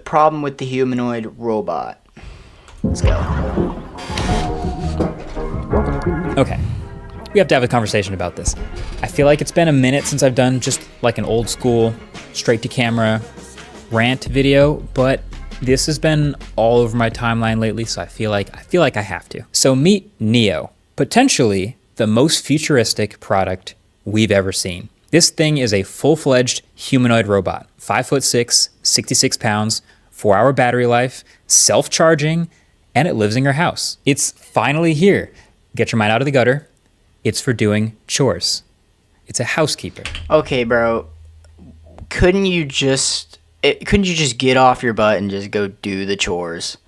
problem with the humanoid robot? Let's go. Okay, we have to have a conversation about this. I feel like it's been a minute since I've done just like an old school, straight to camera rant video, but this has been all over my timeline lately, so I feel like I have to. So meet Neo, potentially the most futuristic product we've ever seen. This thing is a full-fledged humanoid robot, 5'6", 66 pounds, 4-hour battery life, self-charging, and it lives in your house. It's finally here. Get your mind out of the gutter. It's for doing chores. It's a housekeeper. Okay, bro. Couldn't you just get off your butt and just go do the chores?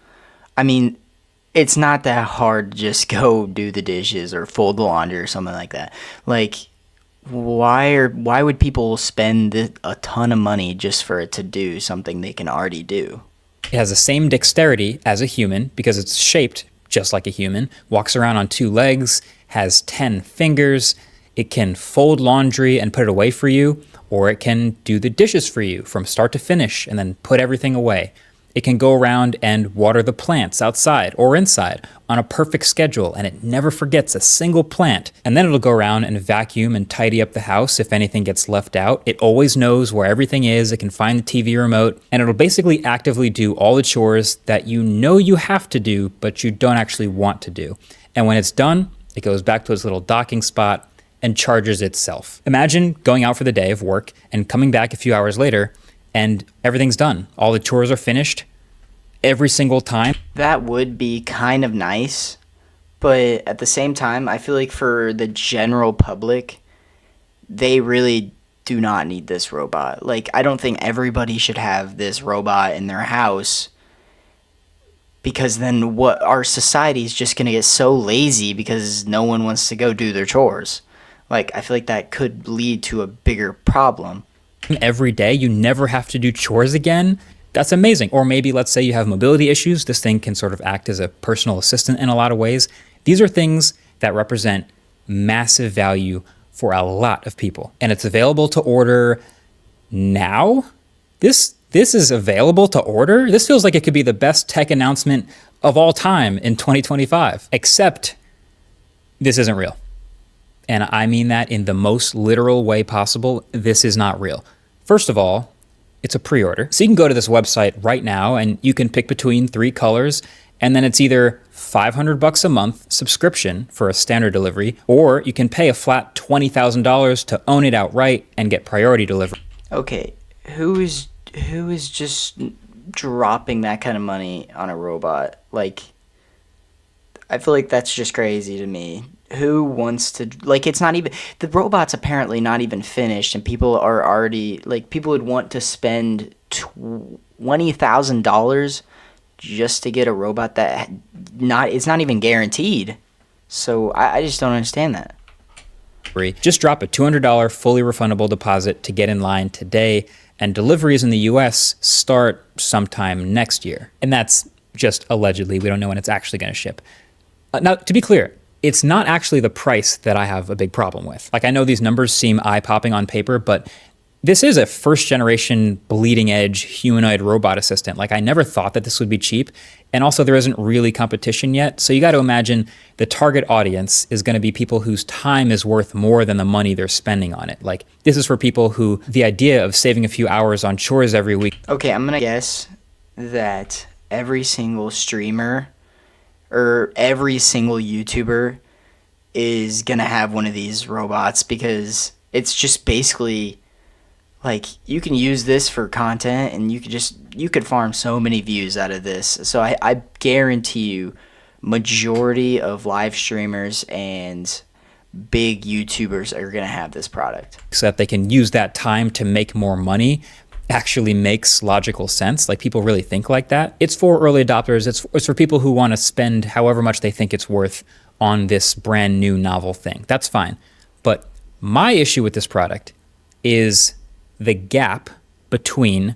I mean, it's not that hard to just go do the dishes or fold the laundry or something like that. Like, why would people spend a ton of money just for it to do something they can already do? It has the same dexterity as a human because it's shaped just like a human, walks around on 2 legs, has 10 fingers. It can fold laundry and put it away for you, or it can do the dishes for you from start to finish and then put everything away. It can go around and water the plants outside or inside on a perfect schedule, and it never forgets a single plant. And then it'll go around and vacuum and tidy up the house if anything gets left out. It always knows where everything is. It can find the TV remote, and it'll basically actively do all the chores that you know you have to do, but you don't actually want to do. And when it's done, it goes back to its little docking spot and charges itself. Imagine going out for the day of work and coming back a few hours later and everything's done. All the chores are finished every single time. That would be kind of nice, but at the same time, I feel like for the general public, they really do not need this robot. Like, I don't think everybody should have this robot in their house, because then what, our society is just going to get so lazy because no one wants to go do their chores. Like, I feel like that could lead to a bigger problem. Every day, you never have to do chores again. That's amazing. Or maybe let's say you have mobility issues. This thing can sort of act as a personal assistant in a lot of ways. These are things that represent massive value for a lot of people. And it's available to order now. This is available to order. This feels like it could be the best tech announcement of all time in 2025, except this isn't real. And I mean that in the most literal way possible. This is not real. First of all, it's a pre-order. So you can go to this website right now and you can pick between 3 colors, and then it's either $500 a month subscription for a standard delivery, or you can pay a flat $20,000 to own it outright and get priority delivery. Okay, who is just dropping that kind of money on a robot? Like, I feel like that's just crazy to me. Who wants to, like, it's not even, the robot's apparently not even finished, and people are already, like, people would want to spend $20,000 just to get a robot that it's not even guaranteed. So I just don't understand that. Just drop a $200 fully refundable deposit to get in line today, and deliveries in the US start sometime next year. And that's just allegedly. We don't know when it's actually going to ship. Now, to be clear, it's not actually the price that I have a big problem with. Like, I know these numbers seem eye-popping on paper, but this is a first-generation, bleeding-edge humanoid robot assistant. Like, I never thought that this would be cheap. And also, there isn't really competition yet. So you got to imagine the target audience is going to be people whose time is worth more than the money they're spending on it. Like, this is for people who the idea of saving a few hours on chores every week. Okay, I'm going to guess that every single streamer or every single YouTuber is gonna have one of these robots, because it's just basically like, you can use this for content and you could farm so many views out of this. So I guarantee you majority of live streamers and big YouTubers are gonna have this product. So that they can use that time to make more money actually makes logical sense. Like, people really think like that. It's for early adopters. It's for people who want to spend however much they think it's worth on this brand new novel thing. That's fine. But my issue with this product is the gap between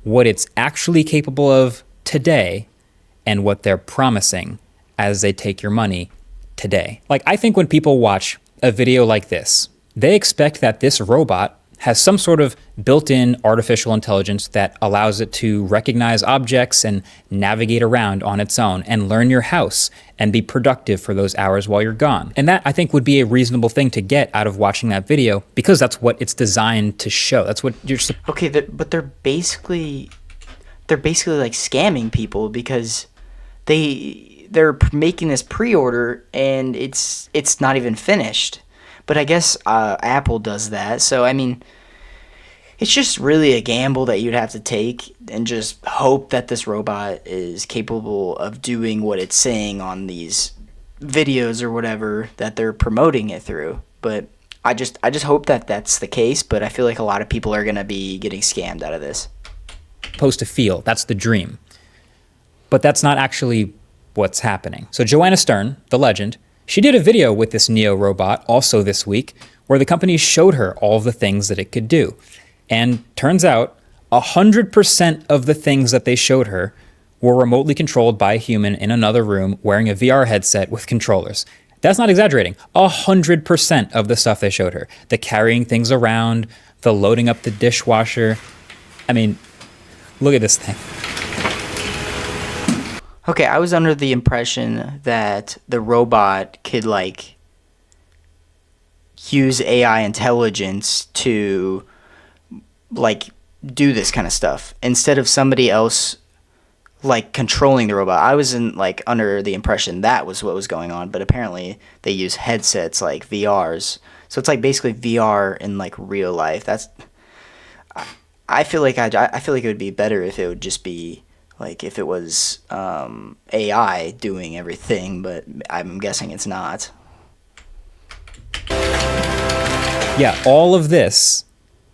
what it's actually capable of today and what they're promising as they take your money today. Like, I think when people watch a video like this, they expect that this robot has some sort of built-in artificial intelligence that allows it to recognize objects and navigate around on its own and learn your house and be productive for those hours while you're gone. And that, I think, would be a reasonable thing to get out of watching that video, because that's what it's designed to show. That's what you're Okay, but they're basically like scamming people, because they're making this pre-order and it's not even finished. But I guess Apple does that. So I mean, it's just really a gamble that you'd have to take and just hope that this robot is capable of doing what it's saying on these videos or whatever that they're promoting it through. But I just hope that that's the case, but I feel like a lot of people are going to be getting scammed out of this. supposed to feel. That's the dream. But that's not actually what's happening. So Joanna Stern, the legend, she did a video with this Neo robot also this week where the company showed her all of the things that it could do. And turns out 100% of the things that they showed her were remotely controlled by a human in another room wearing a VR headset with controllers. That's not exaggerating. 100% of the stuff they showed her. The carrying things around, the loading up the dishwasher. I mean, look at this thing. Okay, I was under the impression that the robot could, like, use AI intelligence to, like, do this kind of stuff instead of somebody else, like, controlling the robot. I was under the impression that was what was going on, but apparently they use headsets like VRs. So it's like basically VR in like real life. I feel like I feel like it would be better if it would just be like if it was AI doing everything, but I'm guessing it's not. Yeah, all of this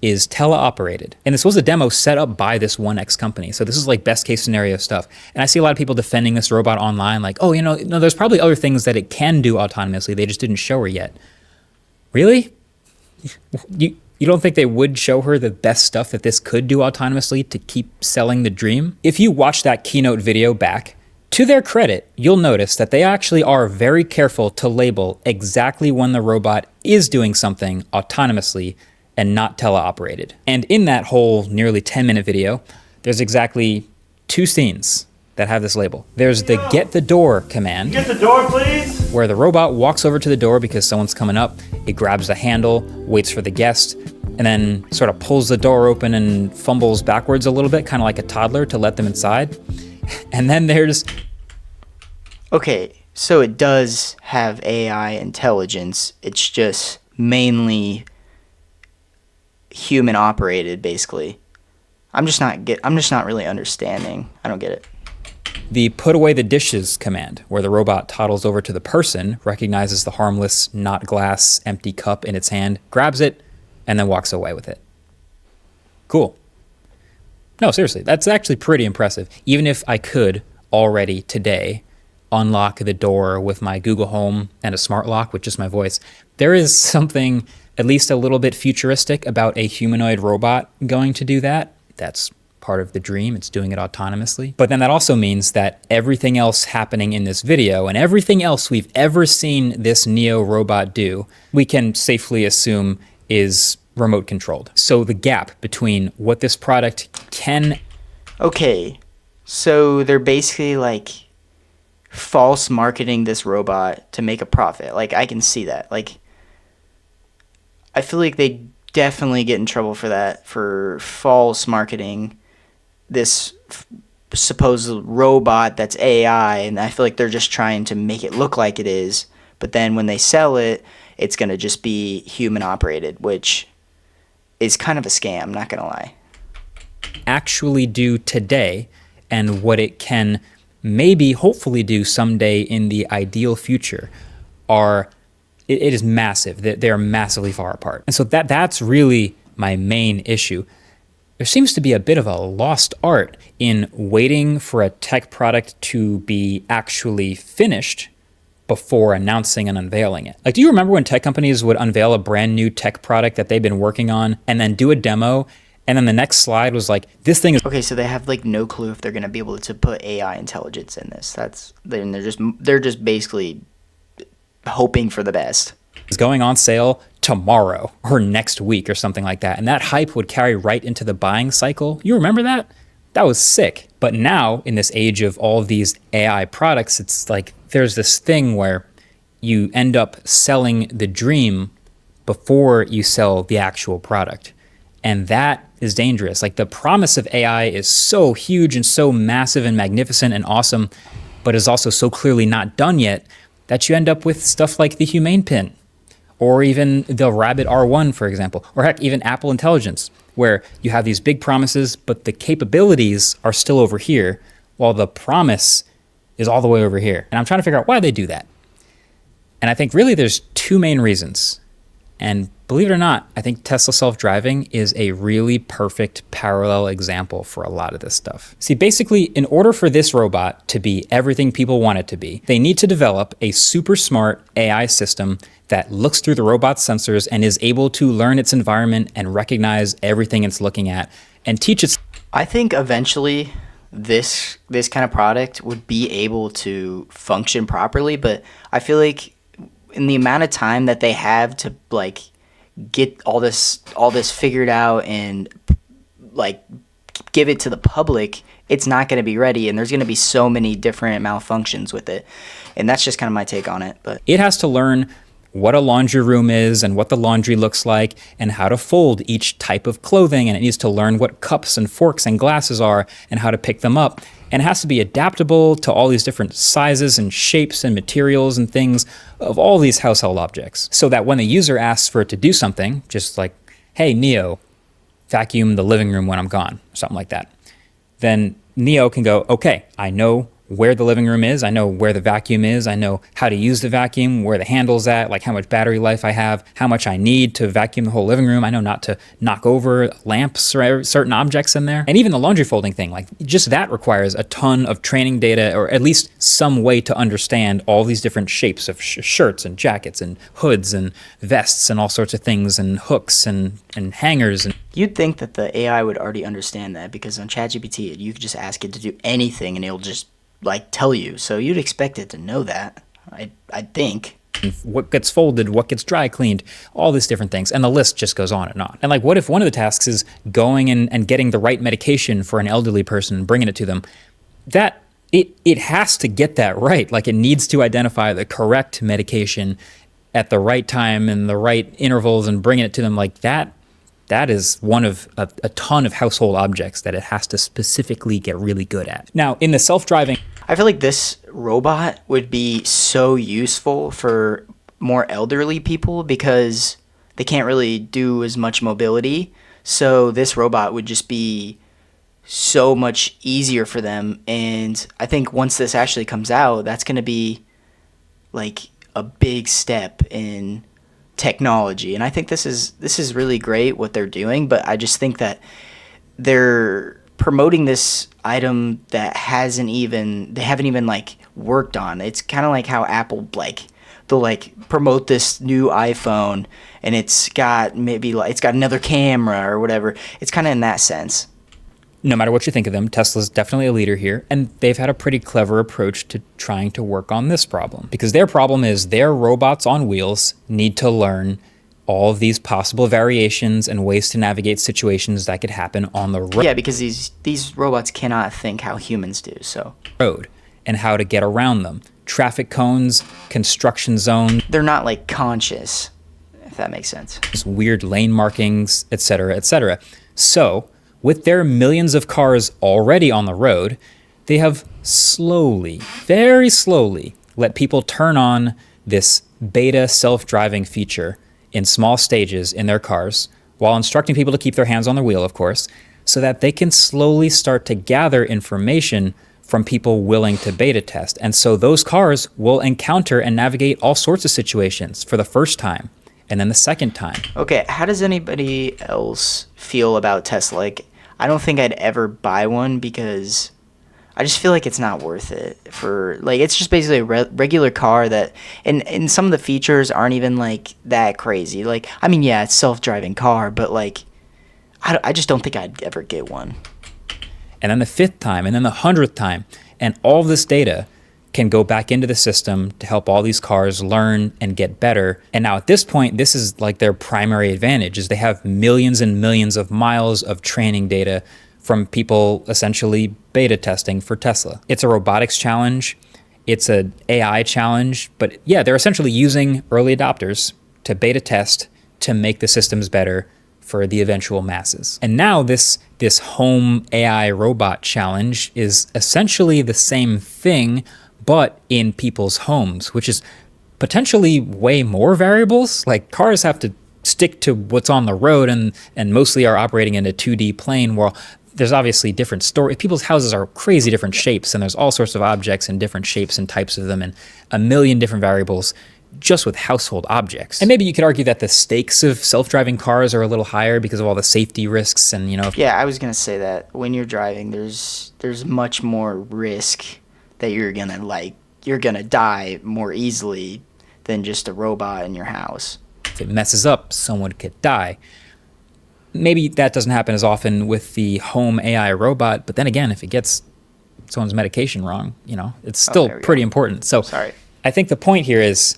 is teleoperated. And this was a demo set up by this 1X company. So this is like best case scenario stuff. And I see a lot of people defending this robot online like, oh, no, there's probably other things that it can do autonomously. They just didn't show her yet. Really? You don't think they would show her the best stuff that this could do autonomously to keep selling the dream? If you watch that keynote video back, to their credit, you'll notice that they actually are very careful to label exactly when the robot is doing something autonomously and not teleoperated. And in that whole nearly 10-minute video, there's exactly 2 scenes that have this label. There's the get the door command. Get the door, please. Where the robot walks over to the door because someone's coming up. It grabs the handle, waits for the guest, and then sort of pulls the door open and fumbles backwards a little bit, kind of like a toddler, to let them inside. And then there's... Okay, so it does have AI intelligence. It's just mainly human operated, basically. I'm just not really understanding. I don't get it. The put away the dishes command, where the robot toddles over to the person, recognizes the harmless, not glass, empty cup in its hand, grabs it, and then walks away with it. Cool. No, seriously, that's actually pretty impressive. Even if I could already today unlock the door with my Google Home and a smart lock with just my voice, there is something at least a little bit futuristic about a humanoid robot going to do that. That's part of the dream. It's doing it autonomously. But then that also means that everything else happening in this video and everything else we've ever seen this Neo robot do, we can safely assume is remote controlled. So the gap between what this product can... Okay, so they're basically like false marketing this robot to make a profit. Like, I can see that. Like, I feel like they definitely get in trouble for that, for false marketing this supposed robot that's AI, and I feel like they're just trying to make it look like it is, but then when they sell it, it's going to just be human operated, which is kind of a scam, not going to lie. Actually do today, and what it can maybe hopefully do someday in the ideal future it is massive. They're massively far apart. And so that's really my main issue. There seems to be a bit of a lost art in waiting for a tech product to be actually finished before announcing and unveiling it. Like, do you remember when tech companies would unveil a brand new tech product that they've been working on and then do a demo, and then the next slide was like, this thing is... Okay, so they have like no clue if they're going to be able to put AI intelligence in this. They're just basically hoping for the best. Is going on sale tomorrow or next week or something like that. And that hype would carry right into the buying cycle. You remember that? That was sick. But now, in this age of all of these AI products, it's like there's this thing where you end up selling the dream before you sell the actual product. And that is dangerous. Like, the promise of AI is so huge and so massive and magnificent and awesome, but is also so clearly not done yet that you end up with stuff like the Humane Pin, or even the Rabbit R1, for example, or heck, even Apple Intelligence, where you have these big promises, but the capabilities are still over here, while the promise is all the way over here. And I'm trying to figure out why they do that. And I think really there's two main reasons. And believe it or not, I think Tesla self-driving is a really perfect parallel example for a lot of this stuff. See, basically, in order for this robot to be everything people want it to be, they need to develop a super smart AI system that looks through the robot's sensors and is able to learn its environment and recognize everything it's looking at and teach its... I think eventually this kind of product would be able to function properly, but I feel like in the amount of time that they have to like get all this figured out and like give it to the public, it's not going to be ready, and there's going to be so many different malfunctions with it. And that's just kind of my take on it. But it has to learn what a laundry room is and what the laundry looks like and how to fold each type of clothing, and it needs to learn what cups and forks and glasses are and how to pick them up. And it has to be adaptable to all these different sizes and shapes and materials and things of all these household objects, so that when the user asks for it to do something, just like, hey, Neo, vacuum the living room when I'm gone, something like that, then Neo can go, okay, I know where the living room is, I know where the vacuum is, I know how to use the vacuum, where the handle's at, like how much battery life I have, how much I need to vacuum the whole living room. I know not to knock over lamps or certain objects in there. And even the laundry folding thing, like just that requires a ton of training data, or at least some way to understand all these different shapes of shirts and jackets and hoods and vests and all sorts of things and hooks and hangers. And you'd think that the AI would already understand that, because on ChatGPT, you could just ask it to do anything and it'll just like tell you. So you'd expect it to know that, I think. What gets folded, what gets dry cleaned, all these different things. And the list just goes on and on. And like, what if one of the tasks is going and getting the right medication for an elderly person and bringing it to them? That it has to get that right. Like, it needs to identify the correct medication at the right time and the right intervals and bringing it to them. Like that is one of a ton of household objects that it has to specifically get really good at. Now, in the self-driving... I feel like this robot would be so useful for more elderly people because they can't really do as much mobility. So this robot would just be so much easier for them. And I think once this actually comes out, that's going to be like a big step in technology. And I think this is really great what they're doing, but I just think that they're promoting this item that they haven't even like worked on. It's kind of like how Apple they'll like promote this new iPhone and it's got another camera or whatever. It's kind of in that sense. No matter what you think of them, Tesla's definitely a leader here, and they've had a pretty clever approach to trying to work on this problem. Because their problem is their robots on wheels need to learn all of these possible variations and ways to navigate situations that could happen on the road. Yeah, because these robots cannot think how humans do, so. Road, and how to get around them. Traffic cones, construction zones. They're not like conscious, if that makes sense. Weird lane markings, etc., etc. So, with their millions of cars already on the road, they have slowly, very slowly, let people turn on this beta self-driving feature in small stages in their cars, while instructing people to keep their hands on the wheel, of course, so that they can slowly start to gather information from people willing to beta test. And so those cars will encounter and navigate all sorts of situations for the first time, and then the second time. Okay, how does anybody else feel about Tesla? Like, I don't think I'd ever buy one because I just feel like it's not worth it. It's just basically a regular car that, and some of the features aren't even like that crazy. Like, I mean, yeah, it's self-driving car, but like, I just don't think I'd ever get one. And then the 5th time, and then the 100th time, and all of this data can go back into the system to help all these cars learn and get better. And now at this point, this is like their primary advantage, is they have millions and millions of miles of training data from people essentially beta testing for Tesla. It's a robotics challenge. It's an AI challenge. But yeah, they're essentially using early adopters to beta test to make the systems better for the eventual masses. And now this home AI robot challenge is essentially the same thing, but in people's homes, which is potentially way more variables. Like cars have to stick to what's on the road and mostly are operating in a 2D plane, where there's obviously different stories. People's houses are crazy different shapes, and there's all sorts of objects in different shapes and types of them, and a million different variables just with household objects. And maybe you could argue that the stakes of self-driving cars are a little higher because of all the safety risks and, Yeah, I was gonna say that when you're driving, there's much more risk that you're gonna die more easily than just a robot in your house. if it messes up, someone could die. Maybe that doesn't happen as often with the home AI robot, but then again, if it gets someone's medication wrong, it's still pretty important. So Sorry. I think the point here is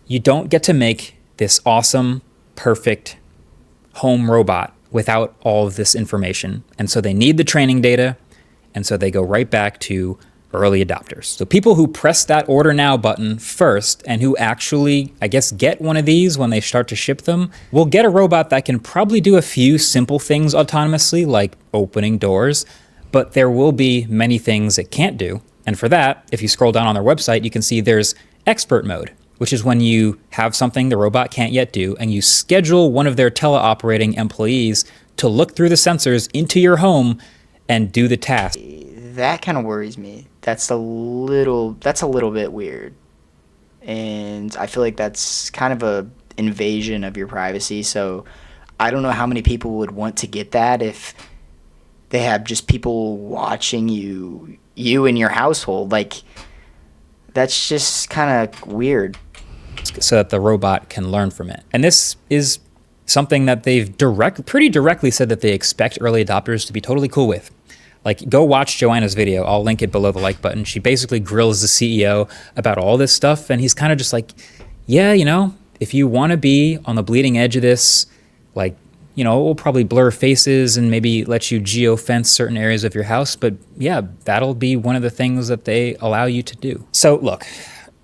you don't get to make this awesome, perfect home robot without all of this information. And so they need the training data, and so they go right back to early adopters. So people who press that order now button first and who actually, I guess, get one of these when they start to ship them, will get a robot that can probably do a few simple things autonomously, like opening doors, but there will be many things it can't do. And for that, if you scroll down on their website, you can see there's expert mode, which is when you have something the robot can't yet do, and you schedule one of their teleoperating employees to look through the sensors into your home and do the task. That kind of worries me. That's a little bit weird. And I feel like that's kind of a invasion of your privacy. So I don't know how many people would want to get that if they have just people watching you in your household. Like, that's just kind of weird. So that the robot can learn from it. And this is something that they've pretty directly said that they expect early adopters to be totally cool with. Like, go watch Joanna's video. I'll link it below the like button. She basically grills the CEO about all this stuff, and he's kind of just like, yeah, if you want to be on the bleeding edge of this, like, we'll probably blur faces and maybe let you geo-fence certain areas of your house, but yeah, that'll be one of the things that they allow you to do. So look,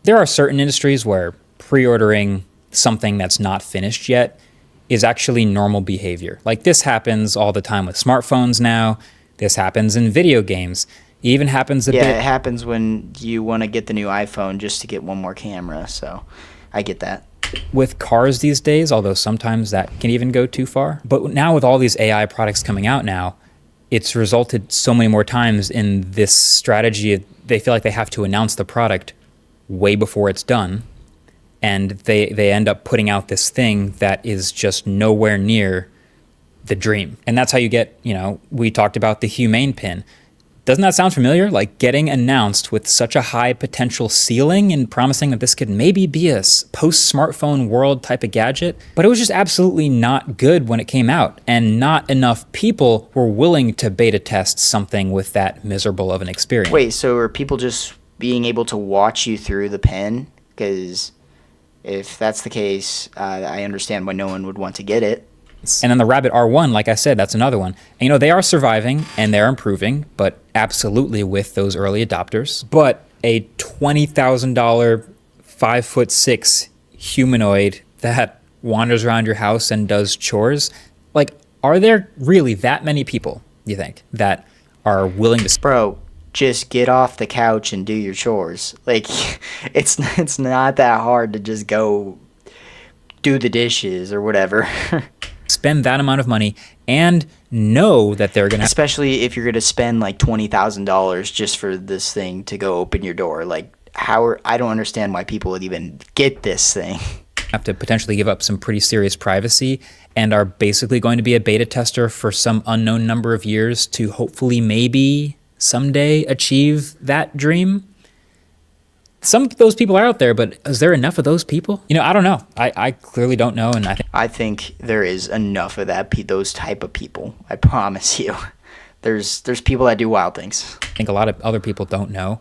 there are certain industries where pre-ordering something that's not finished yet is actually normal behavior. Like, this happens all the time with smartphones now. This happens in video games. It even happens It happens when you want to get the new iPhone just to get one more camera, so I get that. With cars these days, although sometimes that can even go too far. But now with all these AI products coming out now, it's resulted so many more times in this strategy. They feel like they have to announce the product way before it's done, and they end up putting out this thing that is just nowhere near the dream. And that's how you get, we talked about the Humane pin. Doesn't that sound familiar? Like getting announced with such a high potential ceiling and promising that this could maybe be a post-smartphone world type of gadget. But it was just absolutely not good when it came out. And not enough people were willing to beta test something with that miserable of an experience. Wait, so are people just being able to watch you through the pen? Because if that's the case, I understand why no one would want to get it. And then the Rabbit R1, like I said, that's another one. And, they are surviving and they're improving, but absolutely with those early adopters. But a $20,000, 5'6" humanoid that wanders around your house and does chores, like, are there really that many people, you think, that are willing to... Bro, just get off the couch and do your chores. Like, it's not that hard to just go do the dishes or whatever. Spend that amount of money and know that they're going to... Especially if you're going to spend like $20,000 just for this thing to go open your door. Like, I don't understand why people would even get this thing. Have to potentially give up some pretty serious privacy and are basically going to be a beta tester for some unknown number of years to hopefully maybe someday achieve that dream. Some of those people are out there, but is there enough of those people? I don't know. I clearly don't know, and I think there is enough of those type of people. I promise you. There's people that do wild things. I think a lot of other people don't know.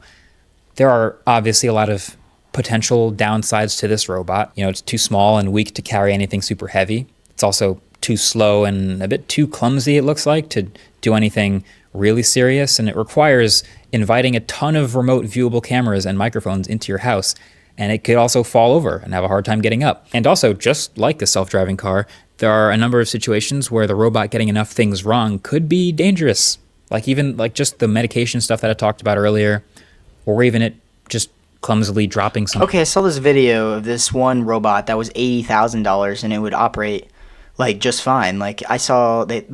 There are obviously a lot of potential downsides to this robot. You know, it's too small and weak to carry anything super heavy. It's also too slow and a bit too clumsy, it looks like, to do anything really serious. And it requires inviting a ton of remote viewable cameras and microphones into your house. And it could also fall over and have a hard time getting up. And also, just like the self-driving car, there are a number of situations where the robot getting enough things wrong could be dangerous. Like even like just the medication stuff that I talked about earlier, or even it just clumsily dropping something. Okay, I saw this video of this one robot that was $80,000 and it would operate like just fine. Like I saw it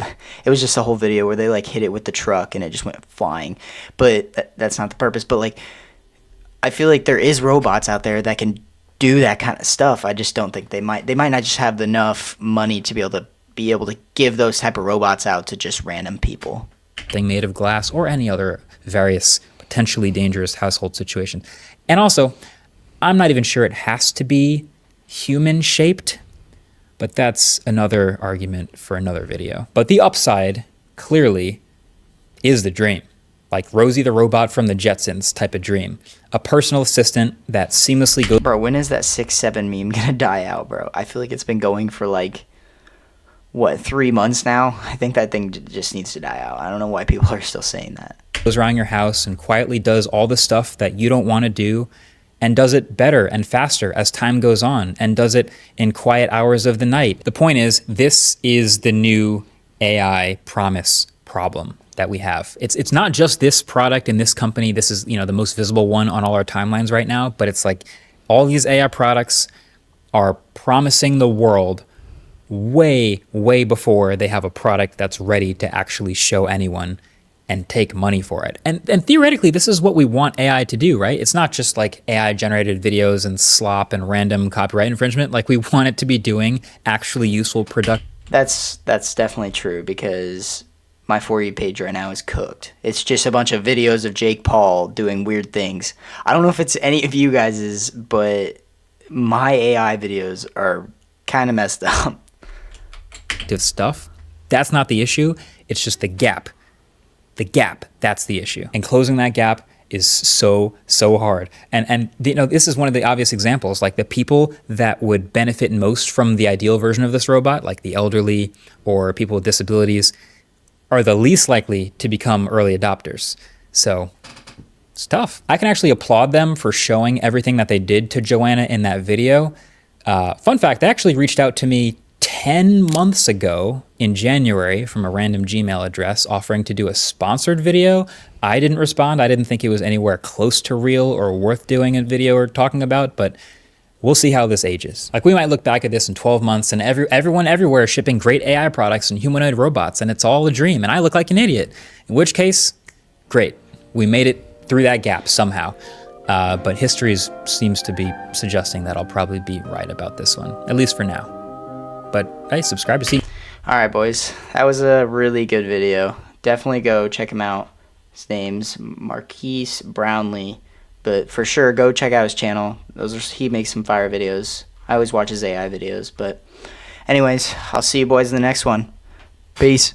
was just a whole video where they like hit it with the truck and it just went flying. But that's not the purpose. But like I feel like there is robots out there that can do that kind of stuff. I just don't think they might not just have enough money to be able to give those type of robots out to just random people. Thing made of glass or any other various potentially dangerous household situation. And also, I'm not even sure it has to be human shaped, but that's another argument for another video. But the upside clearly is the dream. Like Rosie the robot from the Jetsons type of dream. A personal assistant that seamlessly goes. Bro, when is that 6'7" meme gonna die out, bro? I feel like it's been going for like, what, 3 months now? I think that thing just needs to die out. I don't know why people are still saying that. Goes around your house and quietly does all the stuff that you don't want to do, and does it better and faster as time goes on, and does it in quiet hours of the night. The point is, this is the new AI promise problem that we have. It's not just this product in this company. This is, you know, the most visible one on all our timelines right now, but it's like all these AI products are promising the world way, way before they have a product that's ready to actually show anyone and take money for it. And theoretically, this is what we want AI to do, right? It's not just like AI generated videos and slop and random copyright infringement. Like we want it to be doing actually useful product. That's definitely true, because my For You page right now is cooked. It's just a bunch of videos of Jake Paul doing weird things. I don't know if it's any of you guys's, but my AI videos are kind of messed up. Stuff. That's not the issue. It's just the gap. The gap, that's the issue. And closing that gap is so hard. And you know, this is one of the obvious examples. Like the people that would benefit most from the ideal version of this robot, like the elderly or people with disabilities, are the least likely to become early adopters. So it's tough. I can actually applaud them for showing everything that they did to Joanna in that video. Fun fact, they actually reached out to me 10 months ago in January from a random Gmail address offering to do a sponsored video. I didn't respond. I didn't think it was anywhere close to real or worth doing a video or talking about, but we'll see how this ages. Like we might look back at this in 12 months and everyone everywhere is shipping great AI products and humanoid robots and it's all a dream and I look like an idiot. In which case, great. We made it through that gap somehow. But history seems to be suggesting that I'll probably be right about this one, at least for now. But hey, subscribe to see. All right, boys. That was a really good video. Definitely go check him out. His name's Marquise Brownlee. But for sure, go check out his channel. He makes some fire videos. I always watch his AI videos. But anyways, I'll see you boys in the next one. Peace.